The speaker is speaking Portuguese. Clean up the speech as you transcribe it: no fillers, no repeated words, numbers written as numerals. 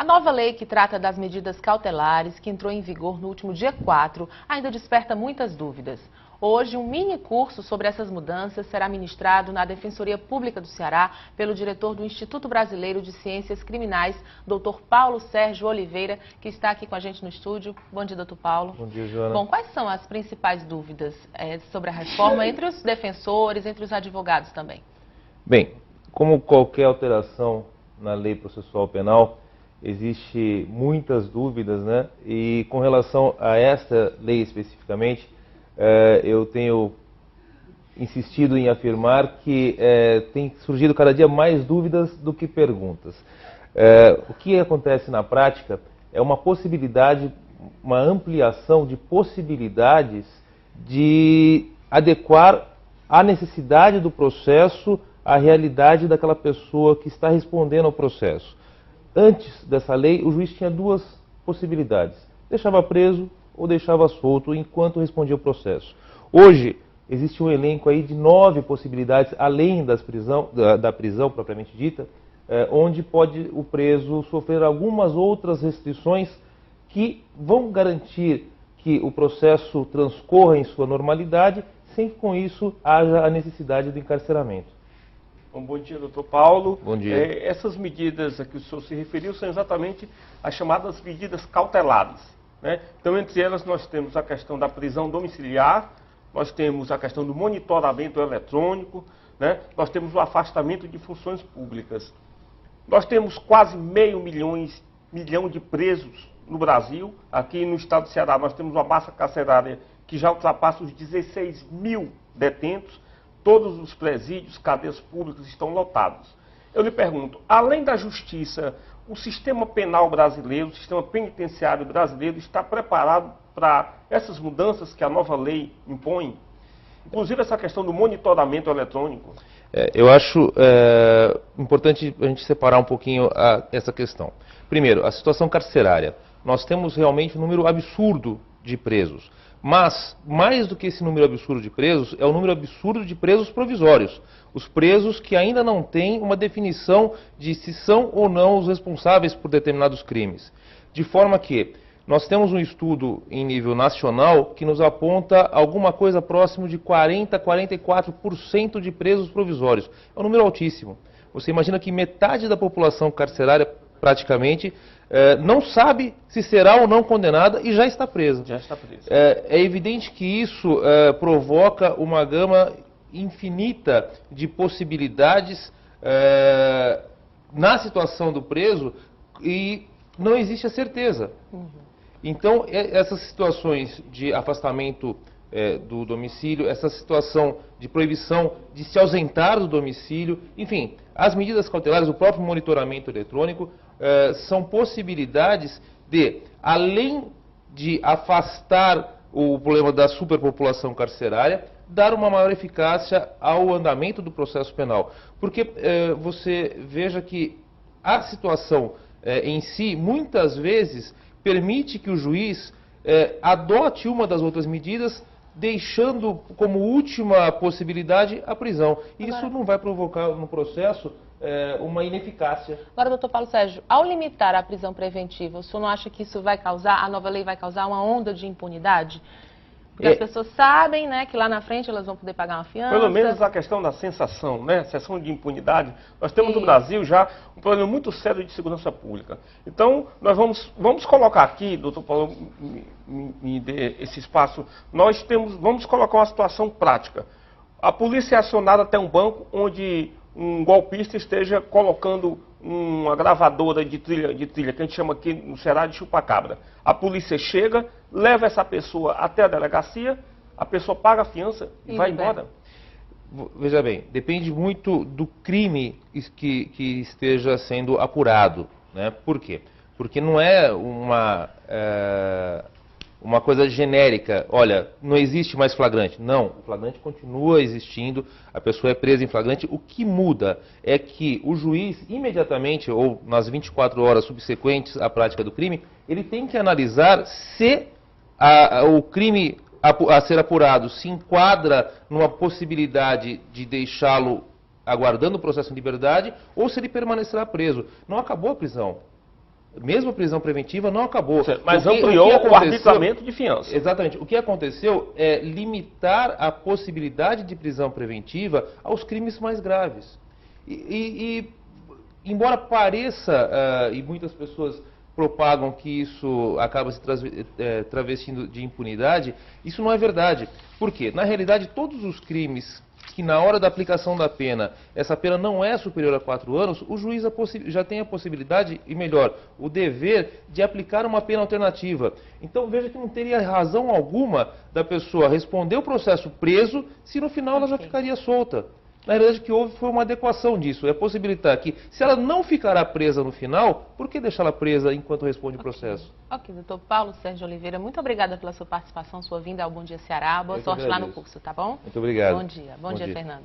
A nova lei que trata das medidas cautelares, que entrou em vigor no último dia 4, ainda desperta muitas dúvidas. Hoje, um mini curso sobre essas mudanças será ministrado na Defensoria Pública do Ceará pelo diretor do Instituto Brasileiro de Ciências Criminais, Dr. Paulo Sérgio Oliveira, que está aqui com a gente no estúdio. Bom dia, Dr. Paulo. Bom dia, Joana. Bom, quais são as principais dúvidas sobre a reforma entre os defensores, entre os advogados também? Bem, como qualquer alteração na lei processual penal, existe muitas dúvidas, né? E com relação a esta lei especificamente, eu tenho insistido em afirmar que tem surgido cada dia mais dúvidas do que perguntas. O que acontece na prática é uma possibilidade, uma ampliação de possibilidades de adequar a necessidade do processo à realidade daquela pessoa que está respondendo ao processo. Antes dessa lei, o juiz tinha duas possibilidades: deixava preso ou deixava solto enquanto respondia o processo. Hoje, existe um elenco aí de 9 possibilidades, além da prisão propriamente dita, onde pode o preso sofrer algumas outras restrições que vão garantir que o processo transcorra em sua normalidade, sem que com isso haja a necessidade do encarceramento. Bom dia, doutor Paulo. Bom dia. Essas medidas a que o senhor se referiu são exatamente as chamadas medidas cautelares, né? Então, entre elas, nós temos a questão da prisão domiciliar, nós temos a questão do monitoramento eletrônico, né? Nós temos o afastamento de funções públicas. Nós temos quase meio milhão de presos no Brasil. Aqui no estado do Ceará, nós temos uma massa carcerária que já ultrapassa os 16 mil detentos. Todos os presídios, cadeias públicas estão lotados. Eu lhe pergunto, além da justiça, o sistema penal brasileiro, o sistema penitenciário brasileiro está preparado para essas mudanças que a nova lei impõe? Inclusive essa questão do monitoramento eletrônico. Eu acho importante a gente separar um pouquinho essa questão. Primeiro, a situação carcerária. Nós temos realmente um número absurdo de presos. Mas, mais do que esse número absurdo de presos, é o número absurdo de presos provisórios. Os presos que ainda não têm uma definição de se são ou não os responsáveis por determinados crimes. De forma que nós temos um estudo em nível nacional que nos aponta alguma coisa próximo de 40% a 44% de presos provisórios. É um número altíssimo. Você imagina que metade da população carcerária, praticamente, não sabe se será ou não condenada e já está presa. Já está presa. É evidente que isso provoca uma gama infinita de possibilidades na situação do preso e não existe a certeza. Então, essas situações de afastamento do domicílio, essa situação de proibição de se ausentar do domicílio, enfim, as medidas cautelares, o próprio monitoramento eletrônico, são possibilidades de, além de afastar o problema da superpopulação carcerária, dar uma maior eficácia ao andamento do processo penal. Porque você veja que a situação em si, muitas vezes, permite que o juiz adote uma das outras medidas, deixando como última possibilidade a prisão. Isso não vai provocar no processo uma ineficácia. Agora, doutor Paulo Sérgio, ao limitar a prisão preventiva, o senhor não acha que isso vai causar, a nova lei vai causar uma onda de impunidade? Porque as pessoas sabem, né, que lá na frente elas vão poder pagar uma fiança. Pelo menos a questão da sensação, né, sensação de impunidade. Nós temos no Brasil já um problema muito sério de segurança pública. Então, nós vamos colocar aqui, doutor Paulo, me dê esse espaço, vamos colocar uma situação prática. A polícia é acionada até um banco onde um golpista esteja colocando uma gravadora de trilha, que a gente chama aqui no Ceará de chupa-cabra. A polícia chega, leva essa pessoa até a delegacia, a pessoa paga a fiança e vai embora. Veja bem, depende muito do crime que esteja sendo apurado, né? Por quê? Porque não é uma coisa genérica, olha, não existe mais flagrante. Não, o flagrante continua existindo, a pessoa é presa em flagrante. O que muda é que o juiz, imediatamente, ou nas 24 horas subsequentes à prática do crime, ele tem que analisar se o crime a ser apurado se enquadra numa possibilidade de deixá-lo aguardando o processo em liberdade ou se ele permanecerá preso. Não acabou a prisão. mesmo a prisão preventiva não acabou. Certo, mas ampliou o arbitramento de fiança. Exatamente. O que aconteceu é limitar a possibilidade de prisão preventiva aos crimes mais graves. Embora pareça, e muitas pessoas propagam que isso acaba se travestindo de impunidade, isso não é verdade. Por quê? Na realidade, todos os crimes que na hora da aplicação da pena, essa pena não é superior a 4 anos, o juiz já tem a possibilidade, e melhor, o dever de aplicar uma pena alternativa. Então veja que não teria razão alguma da pessoa responder o processo preso, se no final ela já ficaria solta. Na realidade, o que houve foi uma adequação disso, é possibilitar que, se ela não ficará presa no final, por que deixá-la presa enquanto responde o processo? Ok, doutor Paulo Sérgio Oliveira, muito obrigada pela sua participação, sua vinda ao Bom Dia Ceará. Boa sorte lá no curso, tá bom? Muito obrigado. Bom dia, Fernando.